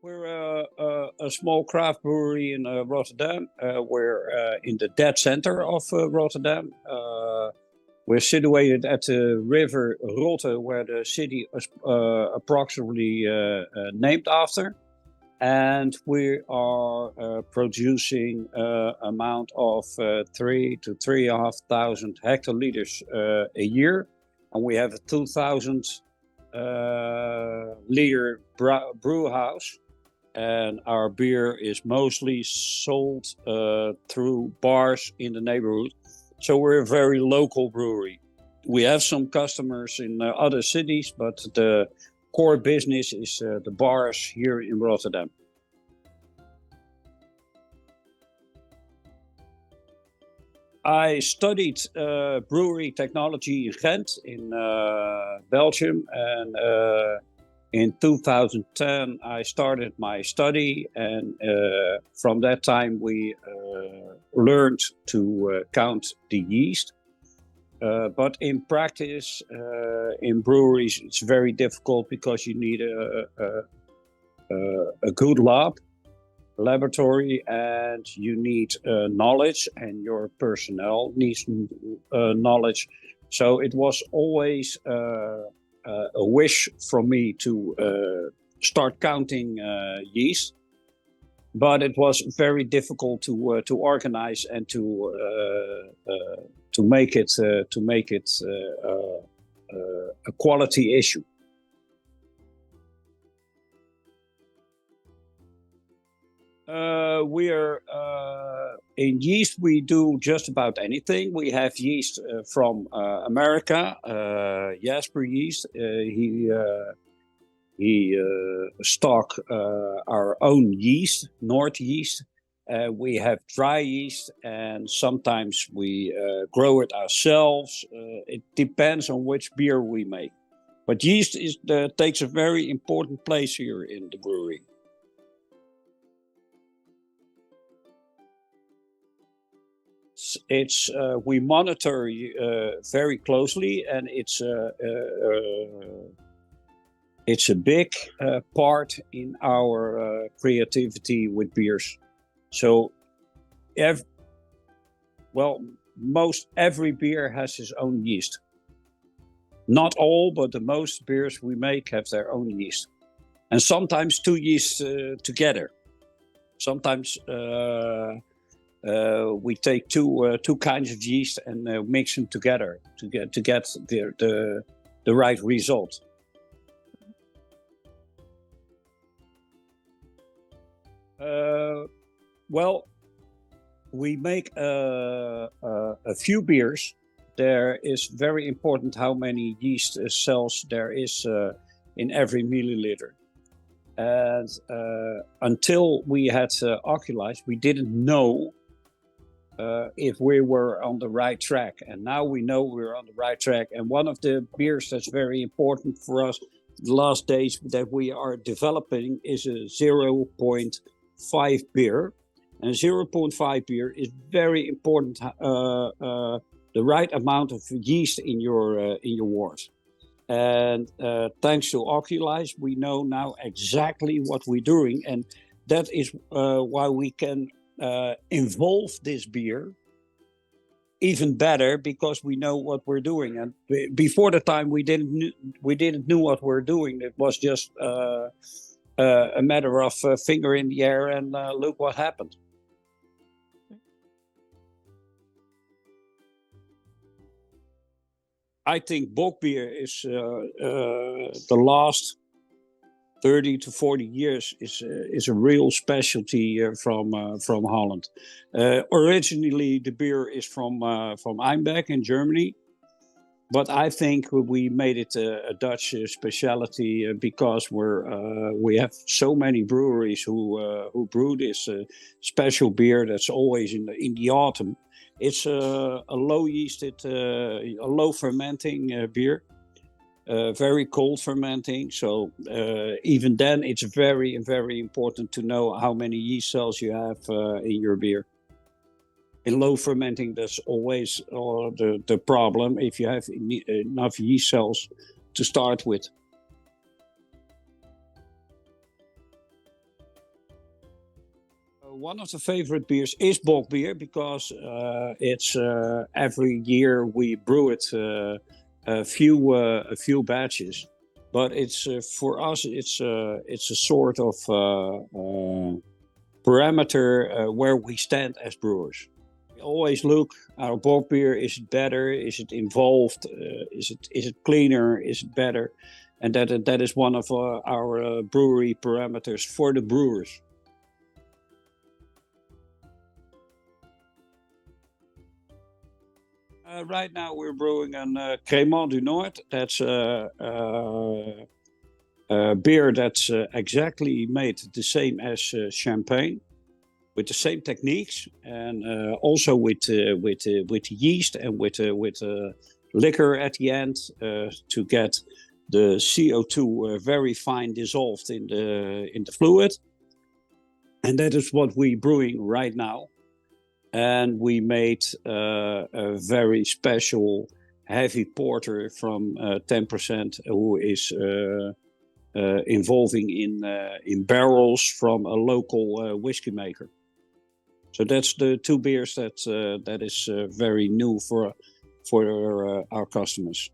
We're a small craft brewery in Rotterdam. We're in the dead center of Rotterdam. We're situated at the river Rotte, where the city is approximately named after. And we are producing amount of 3,000 to 3,500 hectoliters a year. And we have a 2,000 liter brew house. And our beer is mostly sold through bars in the neighborhood. So we're a very local brewery. We have some customers in other cities, but the core business is the bars here in Rotterdam. I studied brewery technology in Ghent in Belgium, and in 2010 I started my study, and from that time we learned to count the yeast. But in practice, in breweries, it's very difficult because you need a good laboratory, and you need knowledge, and your personnel needs knowledge. So it was always a wish from me to start counting yeast, but it was very difficult to organize and to make it a quality issue. We are in yeast. We do just about anything. We have yeast from America, Jasper yeast. He stock our own yeast, North yeast. We have dry yeast, and sometimes we grow it ourselves. It depends on which beer we make. But yeast takes a very important place here in the brewery. We monitor very closely, and it's a big part in our creativity with beers. So, most every beer has its own yeast. Not all, but the most beers we make have their own yeast, and sometimes two yeasts together. Sometimes we take two kinds of yeast and mix them together to get the right result. Well, we make a few beers. There is very important how many yeast cells there is in every milliliter. And until we had Oculize, we didn't know if we were on the right track. And now we know we're on the right track. And one of the beers that's very important for us the last days that we are developing is a 0.5 beer. And 0.5 beer is very important, the right amount of yeast in your wort. And thanks to Oculize, we know now exactly what we're doing. And that is why we can involve this beer even better, because we know what we're doing. And before the time we didn't know what we're doing. It was just a matter of finger in the air and look what happened. I think Bokbier is the last 30 to 40 years is a real specialty from Holland. Originally, the beer is from Einbeck in Germany, but I think we made it a Dutch specialty because we have so many breweries who brew this special beer that's always in the autumn. It's a low yeasted, a low fermenting beer. Very cold fermenting, so even then it's very, very important to know how many yeast cells you have in your beer. In low fermenting, that's always the problem if you have enough yeast cells to start with. One of the favorite beers is bock beer because it's every year we brew it a few batches, but it's for us it's a sort of parameter where we stand as brewers. We always look our bock beer, is it better? Is it involved? Is it cleaner? Is it better? And that is one of our brewery parameters for the brewers. Right now we're brewing an Crémant du Nord. That's a beer that's exactly made the same as champagne, with the same techniques, and also with yeast and with liquor at the end to get the CO2 very fine dissolved in the fluid, and that is what we're brewing right now. And we made a very special heavy porter from 10%, who is involving in barrels from a local whiskey maker. So that's the two beers that is very new for our customers.